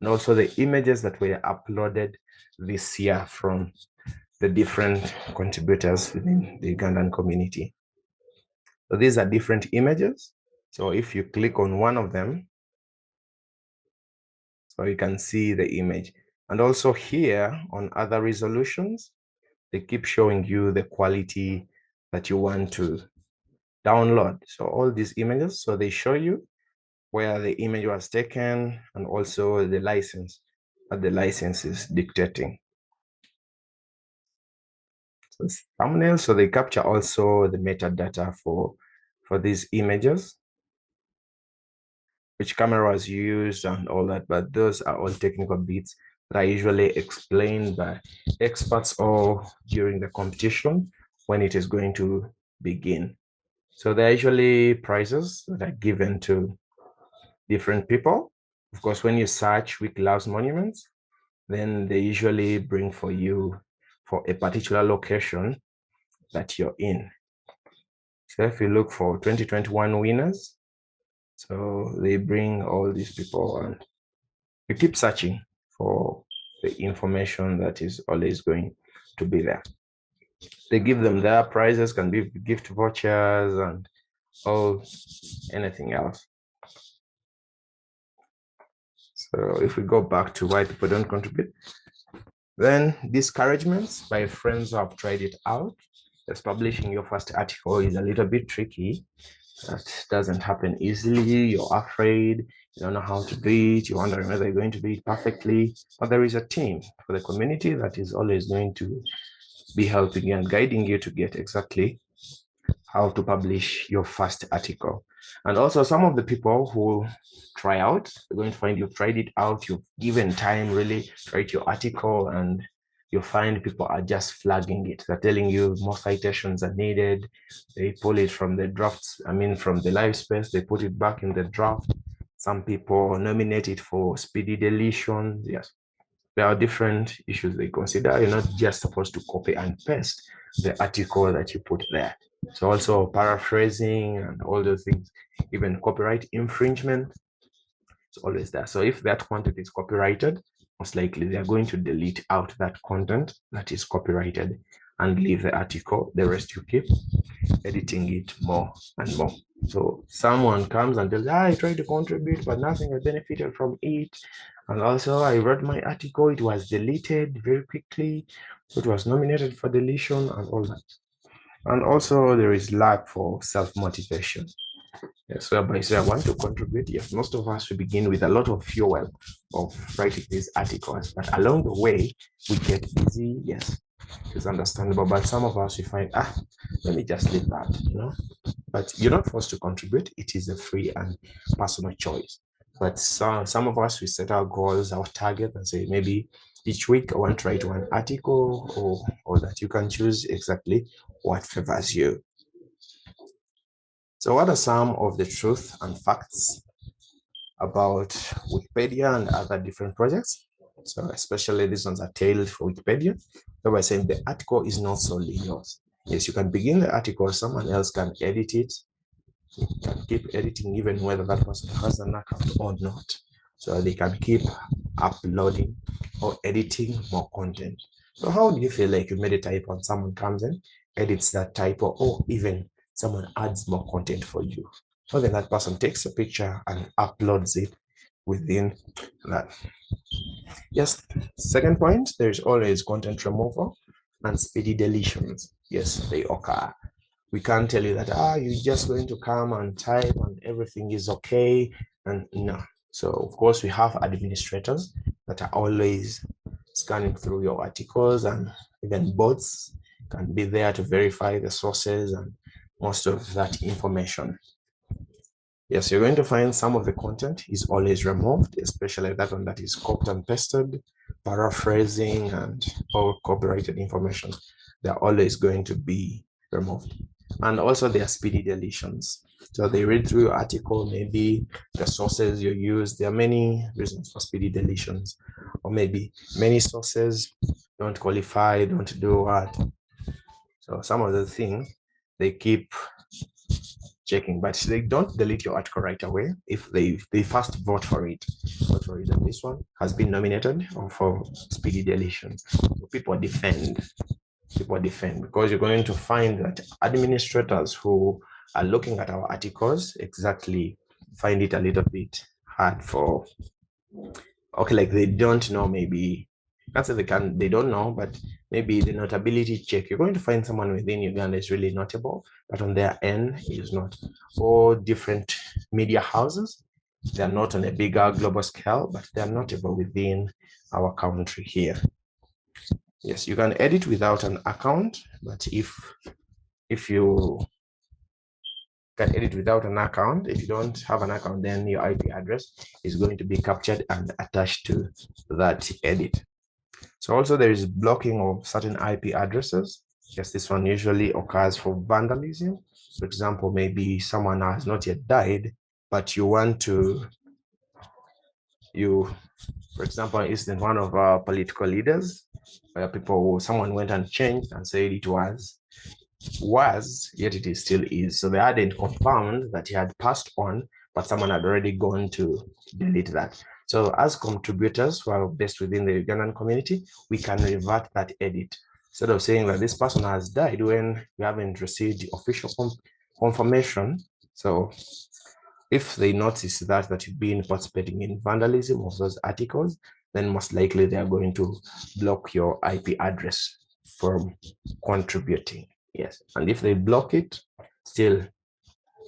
and also the images that were uploaded this year from the different contributors within the Ugandan community. So these are different images. So if you click on one of them, so you can see the image. And also here on other resolutions, they keep showing you the quality that you want to download. So all these images, so they show you where the image was taken and also the license, what the license is dictating. So it's thumbnails, so they capture also the metadata for these images, which camera was used and all that, but those are all technical bits that are usually explained by experts or during the competition when it is going to begin. So there are usually prizes that are given to different people. Of course, when you search Wiki Loves Monuments, then they usually bring for you for a particular location that you're in. So if you look for 2021 winners, so they bring all these people and you keep searching for the information that is always going to be there. They give them their prizes, can be gift vouchers and anything else. So if we go back to why people don't contribute, then discouragements by friends who have tried it out. Just publishing your first article is a little bit tricky. That doesn't happen easily. You're afraid, you don't know how to do it, you're wondering whether you're going to do it perfectly. But there is a team for the community that is always going to be helping you and guiding you to get exactly how to publish your first article. And also some of the people who try out, you're going to find you've tried it out, you've given time really to write your article, and you find people are just flagging it. They're telling you more citations are needed. They pull it from the drafts, from the live space, they put it back in the draft. Some people nominate it for speedy deletion. Yes, there are different issues they consider. You're not just supposed to copy and paste the article that you put there. So also paraphrasing and all those things, even copyright infringement, it's always there. So if that content is copyrighted, most likely they are going to delete out that content that is copyrighted and leave the article. The rest you keep, editing it more and more. So someone comes and tells, I tried to contribute, but nothing I benefited from it. And also I read my article, it was deleted very quickly. It was nominated for deletion and all that. And also there is lack for self-motivation. Yes, whereby say I want to contribute. Yes, most of us will begin with a lot of fuel of writing these articles, but along the way we get busy. Yes, it's understandable. But some of us we find, let me just leave that, But you're not forced to contribute. It is a free and personal choice. But some of us we set our goals, our target, and say maybe each week I want to write one article or that. You can choose exactly what favors you. So what are some of the truth and facts about Wikipedia and other different projects? So especially these ones are tailored for Wikipedia. So by saying the article is not solely yours. Yes, you can begin the article, someone else can edit it. You can keep editing even whether that person has an account or not. So they can keep uploading or editing more content. So how do you feel like you made a typo and someone comes in, edits that typo, or even someone adds more content for you? So then that person takes a picture and uploads it within that. Yes, second point, there's always content removal and speedy deletions. Yes, they occur. We can't tell you that, you're just going to come and type and everything is okay. And no. So of course we have administrators that are always scanning through your articles, and even bots can be there to verify the sources and most of that information. Yes, you're going to find some of the content is always removed, especially that one that is copied and pasted, paraphrasing, and all copyrighted information. They're always going to be removed. And also there are speedy deletions. So they read through your article, maybe the sources you use. There are many reasons for speedy deletions, or maybe many sources don't qualify, don't do what. So some of the things they keep checking, but they don't delete your article right away. If they first vote for it, and this one has been nominated for speedy deletions. So people defend because you're going to find that administrators who are looking at our articles exactly find it a little bit hard for, okay, like they don't know, maybe can't say they don't know, but maybe the notability check, you're going to find someone within Uganda is really notable, but on their end is not. All different media houses, they're not on a bigger global scale, but they're notable within our country here. Yes, you can edit without an account, but if you can edit without an account, if you don't have an account, then your IP address is going to be captured and attached to that edit. So also there is blocking of certain IP addresses. Yes, this one usually occurs for vandalism. For example, maybe someone has not yet died, but you want to, for example, it's in one of our political leaders, where someone went and changed and said it was, yet it is still is. So they hadn't confirmed that he had passed on, but someone had already gone to delete that. So as contributors who are based within the Ugandan community, we can revert that edit. Instead of saying that this person has died when we haven't received the official confirmation. So if they notice that you've been participating in vandalism of those articles, then most likely they are going to block your IP address from contributing. Yes, and if they block it, still,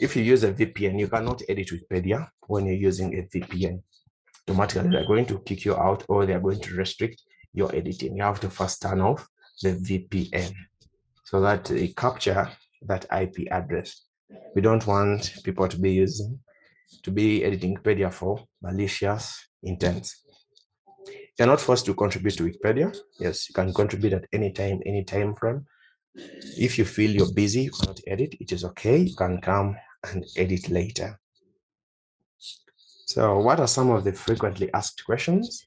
if you use a VPN, you cannot edit Wikipedia when you're using a VPN. Automatically, they're going to kick you out, or they're going to restrict your editing. You have to first turn off the VPN so that they capture that IP address. We don't want people to be editing Wikipedia for malicious intents. You're not forced to contribute to Wikipedia. Yes, you can contribute at any time frame. If you feel you're busy, you cannot edit, it is okay. You can come and edit later. So what are some of the frequently asked questions?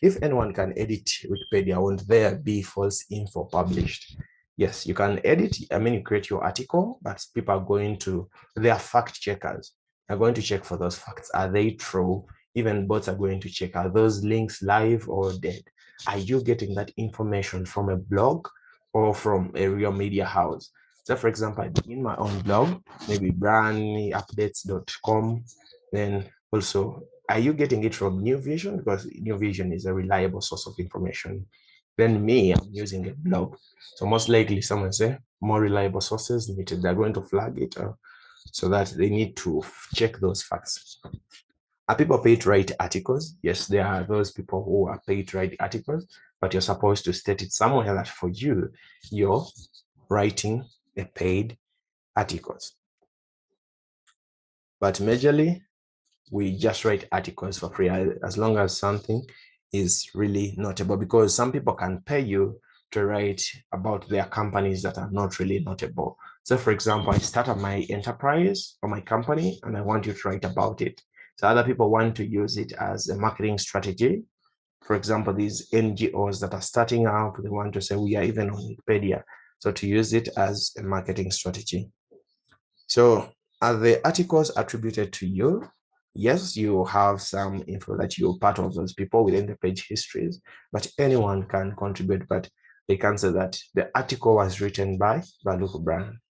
If anyone can edit Wikipedia, won't there be false info published? Yes, you can edit. You create your article, but people are they are fact checkers. They're going to check for those facts. Are they true? even bots are going to check, are those links live or dead? Are you getting that information from a blog or from a real media house? So for example, I begin my own blog, maybe brandupdates.com. Then also, are you getting it from New Vision? Because New Vision is a reliable source of information. Then me, I'm using a blog. So most likely someone say more reliable sources needed. They're going to flag it so that they need to check those facts. Are people paid to write articles? Yes, there are those people who are paid to write articles, but you're supposed to state it somewhere that for you, you're writing a paid articles. But majorly, we just write articles for free as long as something is really notable, because some people can pay you to write about their companies that are not really notable. So for example, I started my enterprise or my company and I want you to write about it. So other people want to use it as a marketing strategy. For example, these NGOs that are starting out, they want to say we are even on Wikipedia. So to use it as a marketing strategy. So are the articles attributed to you? Yes, you have some info that you're part of those people within the page histories, but anyone can contribute, but they can say that the article was written by Baluku Brian.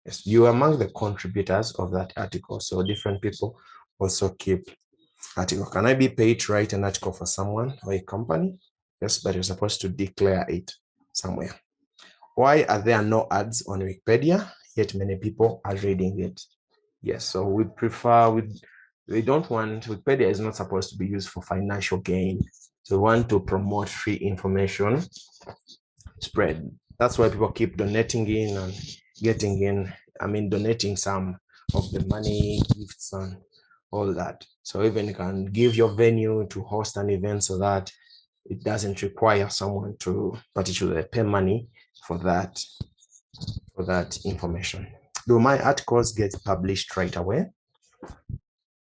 Yes, you are among the contributors of that article. So different people also keep article. Can I be paid to write an article for someone or a company? Yes, but you're supposed to declare it somewhere. Why are there no ads on Wikipedia, yet many people are reading it? Yes, so we don't want, Wikipedia is not supposed to be used for financial gain. So we want to promote free information spread. That's why people keep donating in and getting in, donating some of the money, gifts and all that. So even you can give your venue to host an event so that it doesn't require someone to particularly pay money for that information. Do my articles get published right away?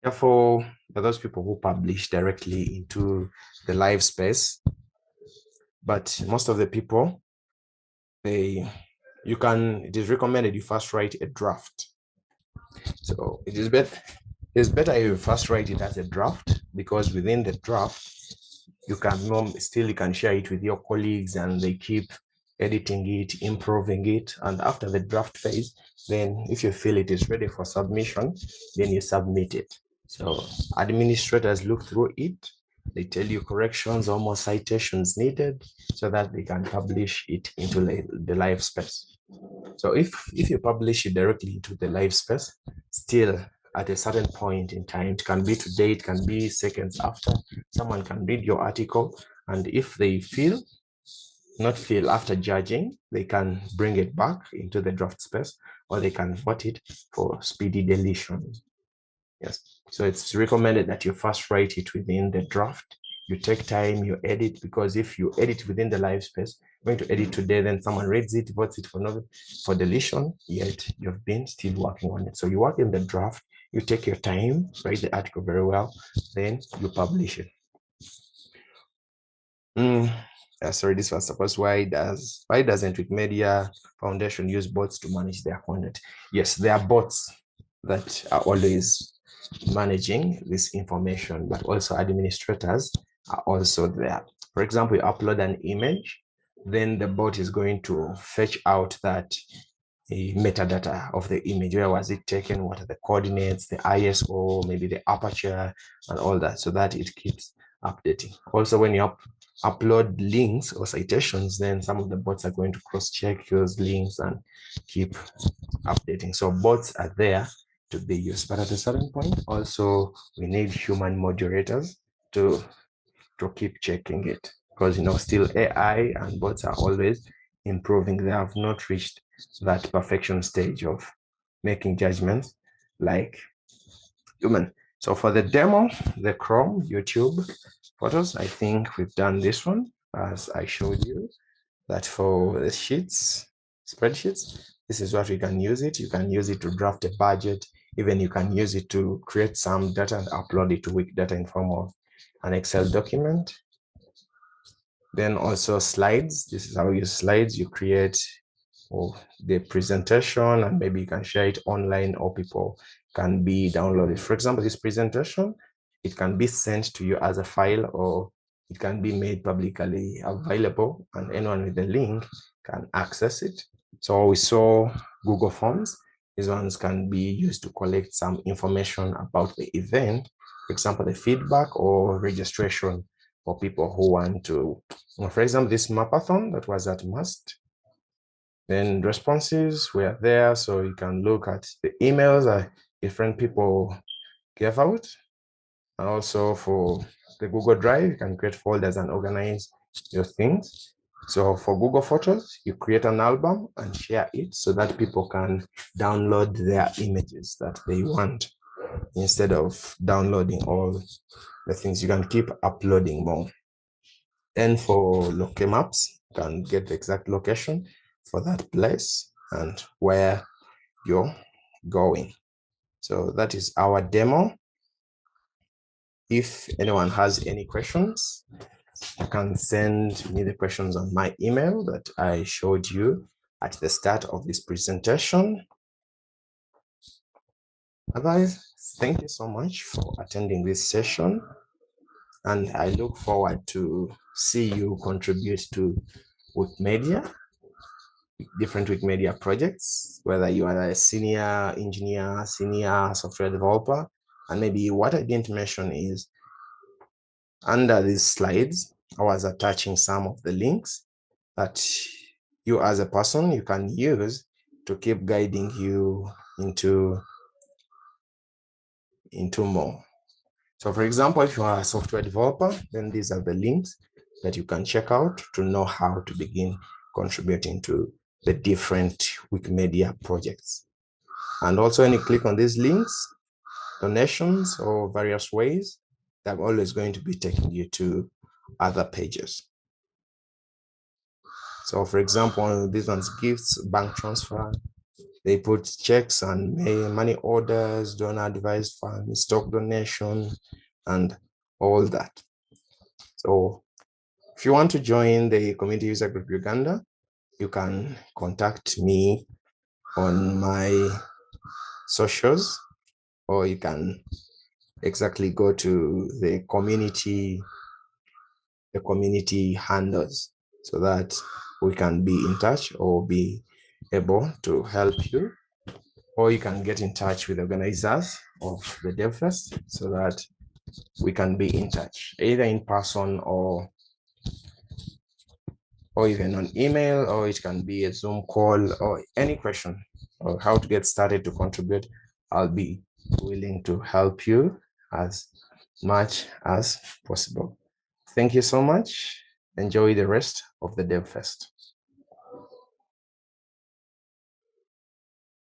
Therefore, for those people who publish directly into the live space, but most of the people, it is recommended you first write a draft. So it's better if you first write it as a draft, because within the draft, you can share it with your colleagues and they keep editing it, improving it. And after the draft phase, then if you feel it is ready for submission, then you submit it. So administrators look through it. They tell you corrections or more citations needed so that they can publish it into the live space. So if you publish it directly into the live space, still at a certain point in time, it can be today, it can be seconds after, someone can read your article, and if they not feel after judging, they can bring it back into the draft space, or they can vote it for speedy deletion. Yes, so it's recommended that you first write it within the draft. You take time, you edit, because if you edit within the live space, you're going to edit today, then someone reads it, votes it for deletion, yet you've been still working on it. So you work in the draft, you take your time, write the article very well, then you publish it. Sorry, this was supposed. Why doesn't Wikimedia Foundation use bots to manage their content? Yes, there are bots that are always managing this information, but also administrators are also there. For example, you upload an image, then the bot is going to fetch out that metadata of the image. Where was it taken? What are the coordinates, the ISO, maybe the aperture, and all that, so that it keeps updating. Also, when you upload links or citations, then some of the bots are going to cross-check those links and keep updating. So bots are there to be used, but at a certain point, also we need human moderators to keep checking it, because still AI and bots are always improving. They have not reached that perfection stage of making judgments like human. So for the demo, the Chrome, YouTube photos, I think we've done this one as I showed you. That for the spreadsheets, this is what we can use it. You can use it to draft a budget. Even you can use it to create some data and upload it to Wikidata in form of an Excel document. Then also slides. This is how you use slides. You create the presentation, and maybe you can share it online, or people can be downloaded. For example, this presentation, it can be sent to you as a file, or it can be made publicly available, and anyone with the link can access it. So we saw Google Forms. These ones can be used to collect some information about the event, for example, the feedback or registration for people who want to, for example, this mapathon that was at Must. Then responses were there, so you can look at the emails that different people gave out. And also for the Google Drive, you can create folders and organize your things. So for Google Photos, you create an album and share it so that people can download their images that they want. Instead of downloading all the things, you can keep uploading more. And for local maps, you can get the exact location for that place and where you're going. So that is our demo. If anyone has any questions, you can send me the questions on my email that I showed you at the start of this presentation. Otherwise, thank you so much for attending this session, and I look forward to see you contribute to Wikimedia, different Wikimedia projects, whether you are a senior engineer, senior software developer. And maybe what I didn't mention is, under these slides, I was attaching some of the links that you as a person, you can use to keep guiding you into more. So for example, if you are a software developer, then these are the links that you can check out to know how to begin contributing to the different Wikimedia projects. And also when you click on these links, donations or various ways, they're always going to be taking you to other pages. So for example, these ones, gifts, bank transfer, they put checks and money orders, donor advised funds, stock donation, and all that. So if you want to join the Community User Group Uganda, you can contact me on my socials, or you can exactly go to the community handles so that we can be in touch or be able to help you. Or you can get in touch with organizers of the DevFest so that we can be in touch, either in person or even on email, or it can be a Zoom call, or any question or how to get started to contribute. I'll be willing to help you as much as possible. Thank you so much. Enjoy the rest of the DevFest.